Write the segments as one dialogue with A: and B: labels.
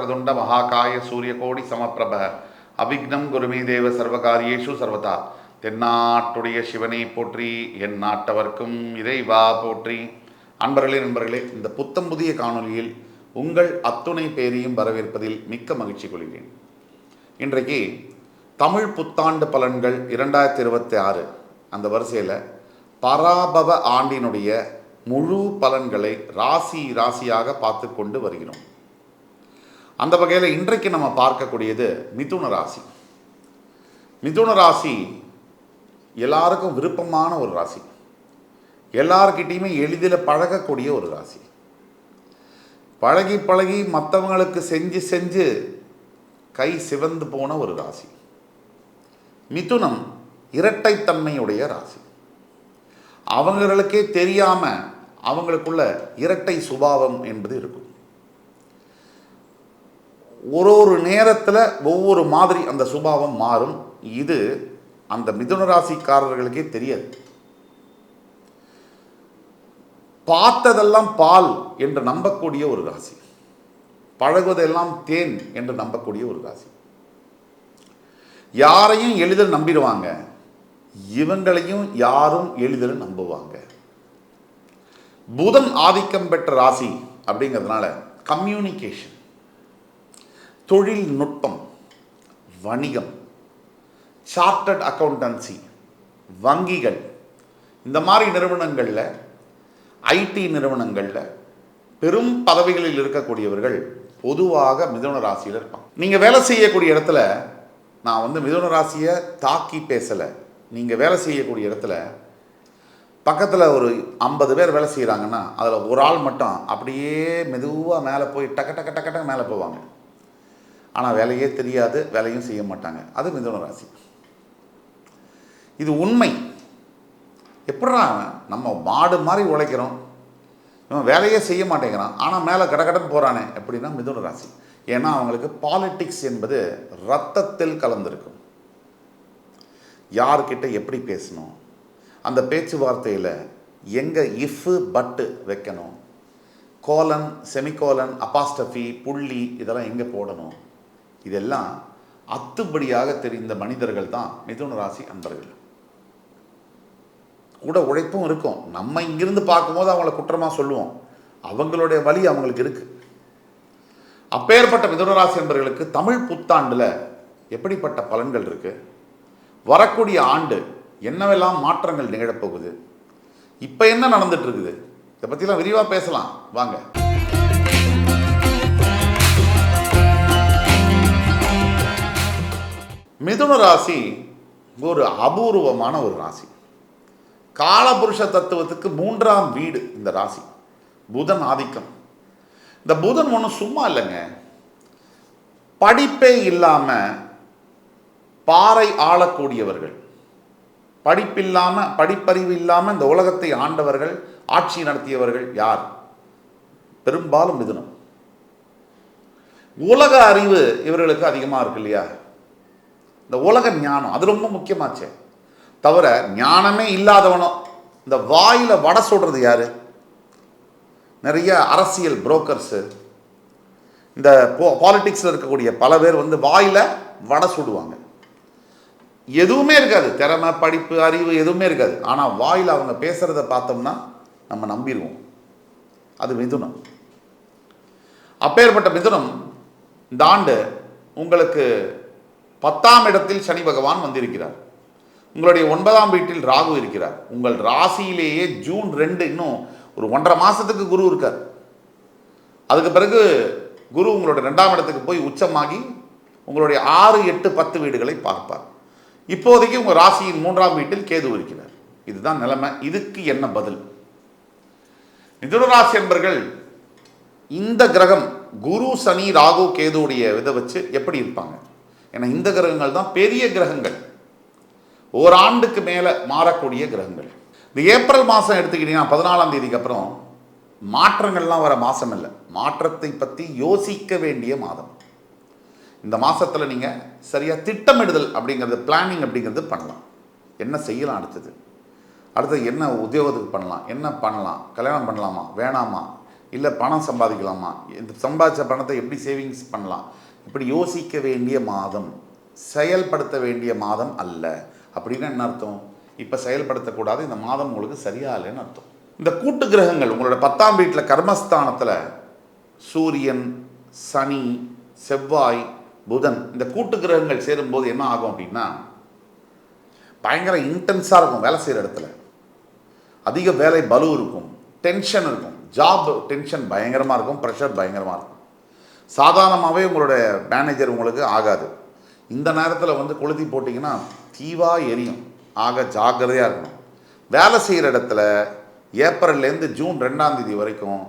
A: வக்ரதுண்ட மகாகாய சூரியகோடி சமப்பிரப அவிக்னம் குருமே தேவ சர்வகாரியேஷு சர்வதா. தென்னாட்டுடைய சிவனை போற்றி, என் நாட்டவர்க்கும் இறைவா போற்றி. நண்பர்களே, இந்த புத்தம் புதிய காணொலியில் உங்கள் அத்துணை பேரையும் வரவேற்பதில் மிக்க மகிழ்ச்சி கொள்கிறேன். இன்றைக்கு தமிழ் புத்தாண்டு பலன்கள் 2026 அந்த வரிசையில் பராபவ ஆண்டினுடைய முழு பலன்களை ராசியாக பார்த்து கொண்டு வருகிறோம். அந்த வகையில் இன்றைக்கு நம்ம பார்க்கக்கூடியது மிதுன ராசி. மிதுன ராசி எல்லாருக்கும் விருப்பமான ஒரு ராசி, எல்லார்கிட்டையுமே எளிதில் பழகக்கூடிய ஒரு ராசி. பழகி மற்றவங்களுக்கு செஞ்சு கை சிவந்து போன ஒரு ராசி. மிதுனம் இரட்டைத்தன்மையுடைய ராசி. அவங்களுக்கே தெரியாம அவங்களுக்குள்ள இரட்டை சுபாவம் என்பது இருக்கும். ஒரு நேரத்தில் ஒவ்வொரு மாதிரி அந்த சுபாவம் மாறும். இது அந்த மிதுன ராசிக்காரர்களுக்கே தெரியாது. பார்த்ததெல்லாம் பால் என்று நம்பக்கூடிய ஒரு ராசி, பழகுவதெல்லாம் தேன் என்று நம்பக்கூடிய ஒரு ராசி. யாரையும் எளிதில் நம்பிடுவாங்க, இவங்களையும் யாரும் எளிதில் நம்புவாங்க. புதன் ஆதிக்கம் பெற்ற ராசி அப்படிங்கிறதுனால கம்யூனிகேஷன், தொழில்நுட்பம், வணிகம், சார்ட்டர்ட் அக்கௌண்டன்சி, வங்கிகள், இந்த மாதிரி நிறுவனங்களில், ஐடி நிறுவனங்களில் பெரும் பதவிகளில் இருக்கக்கூடியவர்கள் பொதுவாக மிதுன ராசியில் இருப்பாங்க. நீங்கள் வேலை செய்யக்கூடிய இடத்துல, நான் மிதுன ராசியை தாக்கி பேசலை, நீங்கள் வேலை செய்யக்கூடிய இடத்துல பக்கத்தில் ஒரு 50 பேர் வேலை செய்கிறாங்கன்னா அதில் ஒரு ஆள் மட்டும் அப்படியே மெதுவாக மேலே போய் டக்க மேலே போவாங்க. ஆனால் வேலையே தெரியாது, வேலையும் செய்ய மாட்டாங்க. அது மிதுன ராசி. இது உண்மை. எப்படா நம்ம மாடு மாதிரி உழைக்கிறோம், இவன் வேலையே செய்ய மாட்டேங்கிறான், ஆனால் மேலே கடகடன் போகிறானே எப்படின்னா மிதுன ராசி. ஏன்னா அவங்களுக்கு பாலிட்டிக்ஸ் என்பது ரத்தத்தில் கலந்துருக்கும். யார்கிட்ட எப்படி பேசணும், அந்த பேச்சுவார்த்தையில் எங்கே இஃப் பட்டு வைக்கணும், கோலன், செமிகோலன், அபாஸ்டஃபி, புள்ளி இதெல்லாம் எங்கே போடணும், இதெல்லாம் அத்துப்படியாக தெரிந்த மனிதர்கள் தான் மிதுன ராசி அன்பர்கள். கூட உழைப்பும் இருக்கும். நம்ம இங்கிருந்து பார்க்கும்போது அவங்கள குற்றமாக சொல்லுவோம், அவங்களுடைய வழி அவங்களுக்கு இருக்குது. அப்பேற்பட்ட மிதுன ராசி அன்பர்களுக்கு தமிழ் புத்தாண்டில் எப்படிப்பட்ட பலன்கள் இருக்குது, வரக்கூடிய ஆண்டு என்னவெல்லாம் மாற்றங்கள் நிகழப்போகுது, இப்போ என்ன நடந்துட்டு இருக்குது, இதை பற்றிலாம் விரிவாக பேசலாம் வாங்க. மிதுன ராசி ஒரு அபூர்வமான ஒரு ராசி. காலபுருஷ தத்துவத்துக்கு 3ஆம் வீடு இந்த ராசி. புதன் ஆதிக்கம். இந்த புதன் ஒன்றும் சும்மா இல்லைங்க. படிப்பே இல்லாமல் பாறை ஆளக்கூடியவர்கள், படிப்பறிவு இல்லாமல் இந்த உலகத்தை ஆண்டவர்கள், ஆட்சி நடத்தியவர்கள் யார்? பெரும்பாலும் மிதுனம். உலக அறிவு இவர்களுக்கு அதிகமாக இருக்கு இல்லையா? இந்த உலக ஞானம் அது ரொம்ப முக்கியமாச்சே. தவிர ஞானமே இல்லாதவனோ இந்த வாயில் வடை சொல்றது யாரு? நிறைய அரசியல் புரோக்கர்ஸு, இந்த பாலிட்டிக்ஸில் இருக்கக்கூடிய பல பேர் வாயில் வடை சுடுவாங்க. எதுவுமே இருக்காது, திறமை, படிப்பு, அறிவு எதுவுமே இருக்காது. ஆனால் வாயில் அவங்க பேசுகிறத பார்த்தோம்னா நம்ம நம்பிடுவோம். அது மிதுனம். அப்பேற்பட்ட மிதுனம் இந்த ஆண்டு உங்களுக்கு 10ஆம் இடத்தில் சனி பகவான் வந்திருக்கிறார். உங்களுடைய 9ஆம் வீட்டில் ராகு இருக்கிறார். உங்கள் ராசியிலேயே ஜூன் 2 இன்னும் ஒரு 1.5 மாதத்துக்கு குரு இருக்கார். அதுக்கு பிறகு குரு உங்களுடைய 2ஆம் இடத்துக்கு போய் உச்சமாகி உங்களுடைய 6, 8, 10 வீடுகளை பார்ப்பார். இப்போதைக்கு உங்கள் ராசியின் 3ஆம் வீட்டில் கேது இருக்கிறார். இதுதான் நிலைமை. இதுக்கு என்ன பதில்? மிதுன ராசி என்பர்கள் இந்த கிரகம் குரு, சனி, ராகு, கேதுடைய இதை வச்சு எப்படி இருப்பாங்க? ஏன்னா இந்த கிரகங்கள் தான் பெரிய கிரகங்கள், ஓராண்டுக்கு மேலே மாறக்கூடிய கிரகங்கள். இந்த ஏப்ரல் மாதம் எடுத்துக்கிட்டீங்கன்னா 14ஆம் தேதிக்கு அப்புறம் மாற்றங்கள்லாம் வர மாதம் இல்லை, மாற்றத்தை பற்றி யோசிக்க வேண்டிய மாதம். இந்த மாதத்தில் நீங்கள் சரியாக திட்டமிடுதல் அப்படிங்கிறது, பிளானிங் அப்படிங்கிறது பண்ணலாம். என்ன செய்யலாம், அடுத்தது என்ன உத்தியோகத்துக்கு பண்ணலாம், என்ன பண்ணலாம், கல்யாணம் பண்ணலாமா வேணாமா, இல்லை பணம் சம்பாதிக்கலாமா, இந்த சம்பாதிச்ச பணத்தை எப்படி சேவிங்ஸ் பண்ணலாம், இப்படி யோசிக்க வேண்டிய மாதம், செயல்படுத்த வேண்டிய மாதம் அல்ல. அப்படின்னு என்ன அர்த்தம்? இப்போ செயல்படுத்தக்கூடாது, இந்த மாதம் உங்களுக்கு சரியா இல்லைன்னு அர்த்தம். இந்த கூட்டு கிரகங்கள் உங்களோட 10ஆம் வீட்டில் கர்மஸ்தானத்தில் சூரியன், சனி, செவ்வாய், புதன், இந்த கூட்டு கிரகங்கள் சேரும்போது என்ன ஆகும் அப்படின்னா பயங்கர இன்டென்ஸாக இருக்கும். வேலை செய்கிற இடத்துல அதிக வேலை பலு இருக்கும், டென்ஷன் இருக்கும், ஜாப் டென்ஷன் பயங்கரமாக இருக்கும், ப்ரெஷர் பயங்கரமாக இருக்கும். சாதாரணமாகவே உங்களுடைய மேனேஜர் உங்களுக்கு ஆகாது. இந்த நேரத்தில் வந்து கொளுத்தி போட்டிங்கன்னா தீவாக எரியும். ஆக ஜாக்கிரதையாக இருக்கணும். வேலை செய்கிற இடத்துல ஏப்ரல்லேருந்து ஜூன் 2ஆம் தேதி வரைக்கும்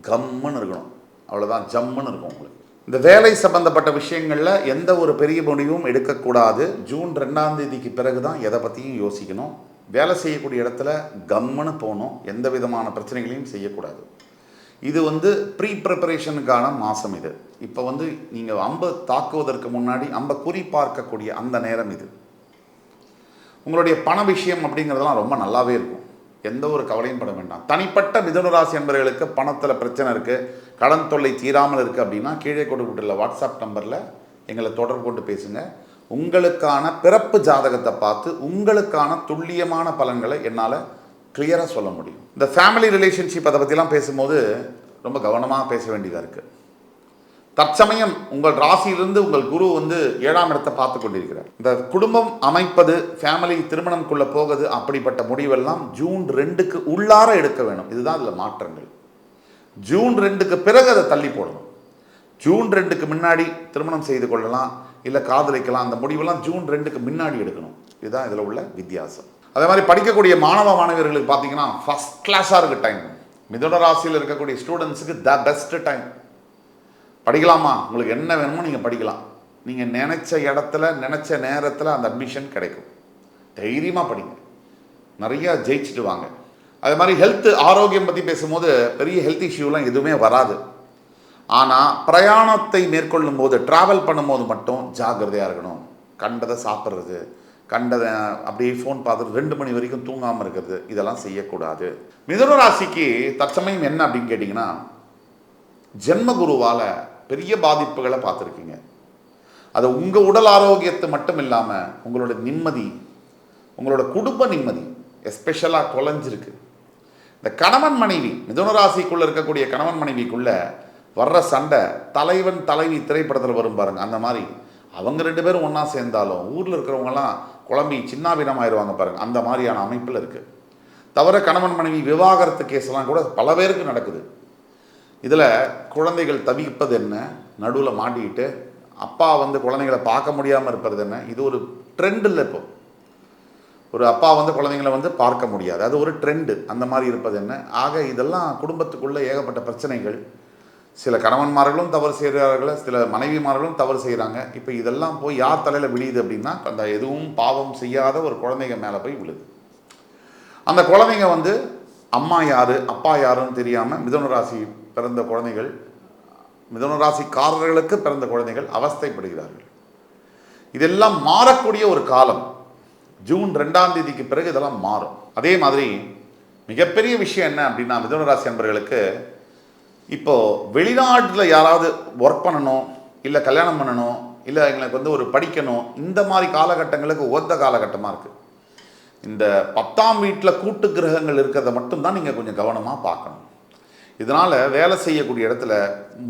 A: கம்முன்னு இருக்கணும். அவ்வளோதான், ஜம்முன்னு இருக்கும் உங்களுக்கு. இந்த வேலை சம்பந்தப்பட்ட விஷயங்களில் எந்த ஒரு பெரிய முடிவும் எடுக்கக்கூடாது. ஜூன் 2ஆம் தேதிக்கு பிறகு தான் எதை பற்றியும் யோசிக்கணும். வேலை செய்யக்கூடிய இடத்துல கம்முன்னு போகணும். எந்த விதமான பிரச்சனைகளையும் செய்யக்கூடாது. இது வந்து ப்ரீ ப்ரிப்பரேஷனுக்கான மாதம் இது. இப்போ வந்து நீங்கள் அம்பை தாக்குவதற்கு முன்னாடி அம்பை குறி பார்க்கக்கூடிய அந்த நேரம் இது. உங்களுடைய பண விஷயம் அப்படிங்கிறதெல்லாம் ரொம்ப நல்லாவே இருக்கும். எந்த ஒரு கவலையும் பட வேண்டாம். தனிப்பட்ட மிதுன ராசி என்பவர்களுக்கு பணத்தில் பிரச்சனை இருக்குது, கடன் தொல்லை தீராமல் இருக்குது அப்படின்னா கீழே கொடுக்கப்பட்டுள்ள வாட்ஸ்அப் நம்பரில் எங்களை தொடர்பு கொண்டு பேசுங்க. உங்களுக்கான பிறப்பு ஜாதகத்தை பார்த்து உங்களுக்கான துல்லியமான பலன்களை என்னால் கிளியராக சொல்ல முடியும். இந்த ஃபேமிலி ரிலேஷன்ஷிப் அதை பற்றிலாம் பேசும்போது ரொம்ப கவனமாக பேச வேண்டியதாக இருக்குது. தற்சமயம் உங்கள் ராசியிலிருந்து உங்கள் குரு வந்து 7ஆம் இடத்தை பார்த்து கொண்டிருக்கிறார். இந்த குடும்பம் அமைப்பது, ஃபேமிலி திருமணம்குள்ளே போகுது, அப்படிப்பட்ட முடிவெல்லாம் ஜூன் 2க்கு உள்ளார எடுக்க வேணும். இதுதான் அதில் மாற்றங்கள். ஜூன் 2க்கு பிறகு அதை தள்ளி போடணும். ஜூன் 2க்கு முன்னாடி திருமணம் செய்து கொள்ளலாம், இல்லை காதலிக்கலாம். அந்த முடிவெல்லாம் ஜூன் 2க்கு முன்னாடி எடுக்கணும். இதுதான் இதில் உள்ள வித்தியாசம். அதே மாதிரி படிக்கக்கூடிய மாணவ மாணவியர்களுக்கு பார்த்தீங்கன்னா ஃபஸ்ட் கிளாஸாக இருக்குது டைம். மிதுன ராசியில் இருக்கக்கூடிய ஸ்டூடெண்ட்ஸுக்கு த பெஸ்ட் டைம். படிக்கலாமா, உங்களுக்கு என்ன வேணுமோ நீங்கள் படிக்கலாம். நீங்கள் நினச்ச இடத்துல நினச்ச நேரத்தில் அந்த அட்மிஷன் கிடைக்கும். தைரியமாக படிங்க, நிறையா ஜெயிச்சுட்டு வாங்க. அதே மாதிரி ஹெல்த் ஆரோக்கியம் பற்றி பேசும்போது பெரிய ஹெல்த் இஷ்யூலாம் எதுவுமே வராது. ஆனால் பிரயாணத்தை மேற்கொள்ளும் போது, ட்ராவல் பண்ணும்போது மட்டும் ஜாக்கிரதையாக இருக்கணும். கண்டதை சாப்பிட்றது, கண்டதை அப்படியே ஃபோன் பார்த்துட்டு 2 மணி வரைக்கும் தூங்காமல் இருக்கிறது, இதெல்லாம் செய்யக்கூடாது. மிதுன ராசிக்கு தற்சமயம் என்ன அப்படின்னு கேட்டிங்கன்னா, ஜென்மகுருவால் பெரிய பாதிப்புகளை பார்த்துருக்கீங்க. அது உங்கள் உடல் ஆரோக்கியத்தை மட்டும் இல்லாமல் உங்களோட நிம்மதி, உங்களோட குடும்ப நிம்மதி எஸ்பெஷலாக தொலைஞ்சிருக்கு. இந்த கணவன் மனைவி, மிதுன ராசிக்குள்ளே இருக்கக்கூடிய கணவன் மனைவிக்குள்ளே வர்ற சண்டை தலைவன் தலைவி திரைப்படத்தில் வரும் பாருங்க, அந்த மாதிரி அவங்க 2 பேரும் ஒன்றா சேர்ந்தாலும் ஊரில் இருக்கிறவங்கலாம் குழம்பி சின்னாபின்னமாயிருவாங்க பாருங்க, அந்த மாதிரியான அமைப்பில் இருக்குது. தவிர கணவன் மனைவி விவாகரத்து கேஸ்லாம் கூட பல பேருக்கு நடக்குது. இதில் குழந்தைகள் தவிப்பது என்ன, நடுவில் மாட்டிக்கிட்டு அப்பா வந்து குழந்தைங்களை பார்க்க முடியாமல் இருப்பது என்ன, இது ஒரு ட்ரெண்ட் இல்லை. இப்போ ஒரு அப்பா வந்து குழந்தைங்களை வந்து பார்க்க முடியாது, அது ஒரு ட்ரெண்டு. அந்த மாதிரி இருப்பது என்ன. ஆக இதெல்லாம் குடும்பத்துக்குள்ளே ஏகப்பட்ட பிரச்சனைகள். சில கணவன்மார்களும் தவறு செய்கிறார்கள், சில மனைவிமார்களும் தவறு செய்கிறாங்க. இப்போ இதெல்லாம் போய் யார் தலையில் விழுது அப்படின்னா, அந்த எதுவும் பாவம் செய்யாத ஒரு குழந்தைங்க மேலே போய் விழுது. அந்த குழந்தைங்க வந்து அம்மா யார் அப்பா யாருன்னு தெரியாமல் மிதுன ராசி பிறந்த குழந்தைகள், மிதுன ராசிக்காரர்களுக்கு பிறந்த குழந்தைகள் அவஸ்தைப்படுகிறார்கள். இதெல்லாம் மாறக்கூடிய ஒரு காலம். ஜூன் 2ஆம் தேதிக்கு பிறகு இதெல்லாம் மாறும். அதே மாதிரி மிகப்பெரிய விஷயம் என்ன அப்படின்னா, மிதுன ராசி நண்பர்களுக்கு இப்போது வெளிநாட்டில் யாராவது ஒர்க் பண்ணணும், இல்லை கல்யாணம் பண்ணணும், இல்லை எங்களுக்கு வந்து ஒரு படிக்கணும், இந்த மாதிரி காலகட்டங்களுக்கு ஒத்த காலகட்டமாக இருக்குது. இந்த 10ஆம் வீட்டில் கூட்டு கிரகங்கள் இருக்கிறத மட்டும்தான் நீங்கள் கொஞ்சம் கவனமாக பார்க்கணும். இதனால் வேலை செய்யக்கூடிய இடத்துல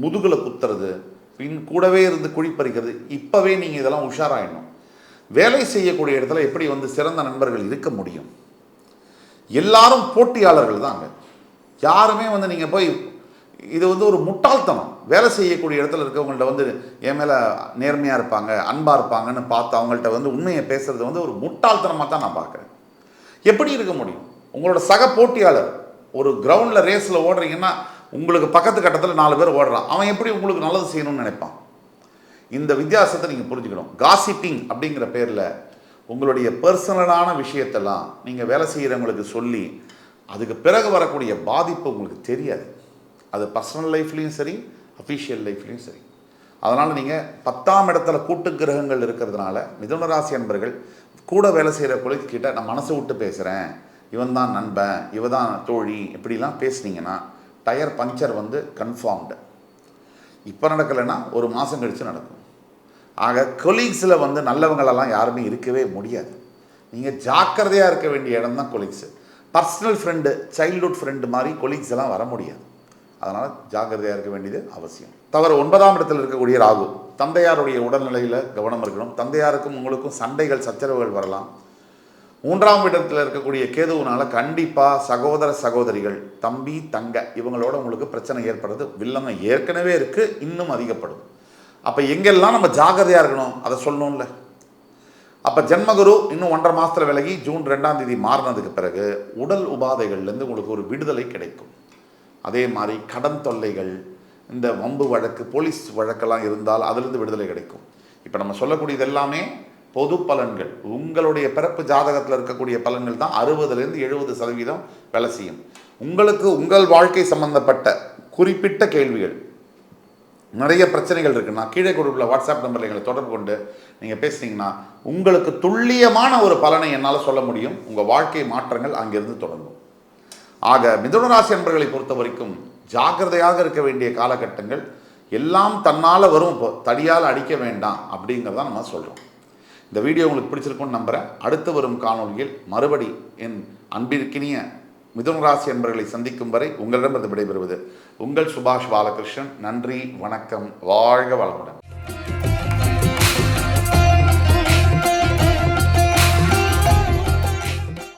A: முதுகில் குத்துறது, பின் கூடவே இருந்து குழிப்பறிக்கிறது, இப்போவே நீங்கள் இதெல்லாம் உஷாராயிடணும். வேலை செய்யக்கூடிய இடத்துல எப்படி வந்து சிறந்த நண்பர்கள் இருக்க முடியும்? எல்லாரும் போட்டியாளர்கள் தாங்க. யாருமே வந்து நீங்கள் போய் இது வந்து ஒரு முட்டாள்தனம். வேலை செய்யக்கூடிய இடத்துல இருக்கவங்கள்ட்ட வந்து என் மேலே நேர்மையாக இருப்பாங்க, அன்பாக இருப்பாங்கன்னு பார்த்து அவங்கள்ட்ட வந்து உண்மையை பேசுகிறது வந்து ஒரு முட்டாள்தனமாக தான் நான் பார்க்குறேன். எப்படி இருக்க முடியும்? உங்களோட சக போட்டியாளர் ஒரு கிரவுண்டில் ரேஸில் ஓடுறீங்கன்னா உங்களுக்கு பக்கத்து கட்டத்தில் 4 பேர் ஓடுறான், அவன் எப்படி உங்களுக்கு நல்லது செய்யணும்னு நினைப்பான்? இந்த வித்தியாசத்தை நீங்கள் புரிஞ்சுக்கணும். காசிப்பிங் அப்படிங்கிற பேரில் உங்களுடைய பர்சனலான விஷயத்தெல்லாம் நீங்கள் வேலை செய்கிறவங்களுக்கு சொல்லி அதுக்கு பிறகு வரக்கூடிய பாதிப்பு உங்களுக்கு தெரியாது. அது பர்சனல் லைஃப்லேயும் சரி, அஃபிஷியல் லைஃப்லேயும் சரி. அதனால் நீங்கள் 10ஆம் இடத்துல கூட்டு கிரகங்கள் இருக்கிறதுனால மிதுன ராசி அன்பர்கள் கூட வேலை செய்கிற கொலைக்கிட்ட நான் மனசை விட்டு பேசுகிறேன், இவன் தான் நண்பன், இவ தான் தோழி, இப்படிலாம் பேசுனீங்கன்னா டயர் பஞ்சர் வந்து கன்ஃபார்ம்டு. இப்போ நடக்கலைன்னா ஒரு மாதம் கழித்து நடக்கும். ஆக கொலீக்ஸில் வந்து நல்லவங்களெல்லாம் யாருமே இருக்கவே முடியாது. நீங்கள் ஜாக்கிரதையாக இருக்க வேண்டிய இடம் தான் colleagues. Personal friend, childhood friend மாதிரி கொலீக்ஸ் எல்லாம் வர முடியாது. அதனால் ஜாக்கிரதையாக இருக்க வேண்டியது அவசியம். தவறு 9ஆம் இடத்தில் இருக்கக்கூடிய ராகு, தந்தையாருடைய உடல்நிலையில் கவனம் இருக்கணும். தந்தையாருக்கும் உங்களுக்கும் சண்டைகள், சச்சரவுகள் வரலாம். 3ஆம் இடத்தில் இருக்கக்கூடிய கேதுவினால கண்டிப்பாக சகோதர சகோதரிகள், தம்பி தங்க இவங்களோட உங்களுக்கு பிரச்சனை ஏற்படுறது வில்லங்க ஏற்கனவே இருக்குது, இன்னும் அதிகப்படும். அப்போ எங்கெல்லாம் நம்ம ஜாக்கிரதையாக இருக்கணும் அதை சொல்லணும்ல. அப்போ ஜென்மகுரு இன்னும் 1.5 மாதத்தில் விலகி ஜூன் 2ஆம் தேதி மாறினதுக்கு பிறகு உடல் உபாதைகள்லேருந்து உங்களுக்கு ஒரு விடுதலை கிடைக்கும். அதே மாதிரி கடன் தொல்லைகள், இந்த வம்பு வழக்கு, போலீஸ் வழக்கெல்லாம் இருந்தால் அதிலிருந்து விடுதலை கிடைக்கும். இப்போ நம்ம சொல்லக்கூடியது எல்லாமே பொது பலன்கள். உங்களுடைய பிறப்பு ஜாதகத்தில் இருக்கக்கூடிய பலன்கள் தான் 60-70% வேலை செய்யும். உங்களுக்கு உங்கள் வாழ்க்கை சம்பந்தப்பட்ட குறிப்பிட்ட கேள்விகள், நிறைய பிரச்சனைகள் இருக்குன்னா கீழே கொடுக்குள்ள வாட்ஸ்அப் நம்பரில் எங்களை தொடர்பு கொண்டு நீங்கள் பேசுனீங்கன்னா உங்களுக்கு துல்லியமான ஒரு பலனை என்னால் சொல்ல முடியும். உங்கள் வாழ்க்கை மாற்றங்கள் அங்கிருந்து தொடங்கும். ஆக மிதுன ராசி அன்பர்களை பொறுத்த வரைக்கும் ஜாக்கிரதையாக இருக்க வேண்டிய காலகட்டங்கள். எல்லாம் தன்னால் வரும், தடியால் அடிக்க வேண்டாம் அப்படிங்கிறதான் நம்ம சொல்கிறோம். இந்த வீடியோ உங்களுக்கு பிடிச்சிருக்கும்னு நம்புகிறேன். அடுத்து வரும் காணொலியில் மறுபடி என் அன்பிற்கினிய மிதுன ராசி அன்பர்களை சந்திக்கும் வரை உங்களிடமிருந்து விடைபெறுவது உங்கள் சுபாஷ் பாலகிருஷ்ணன். நன்றி, வணக்கம், வாழ்க வளமுடன்.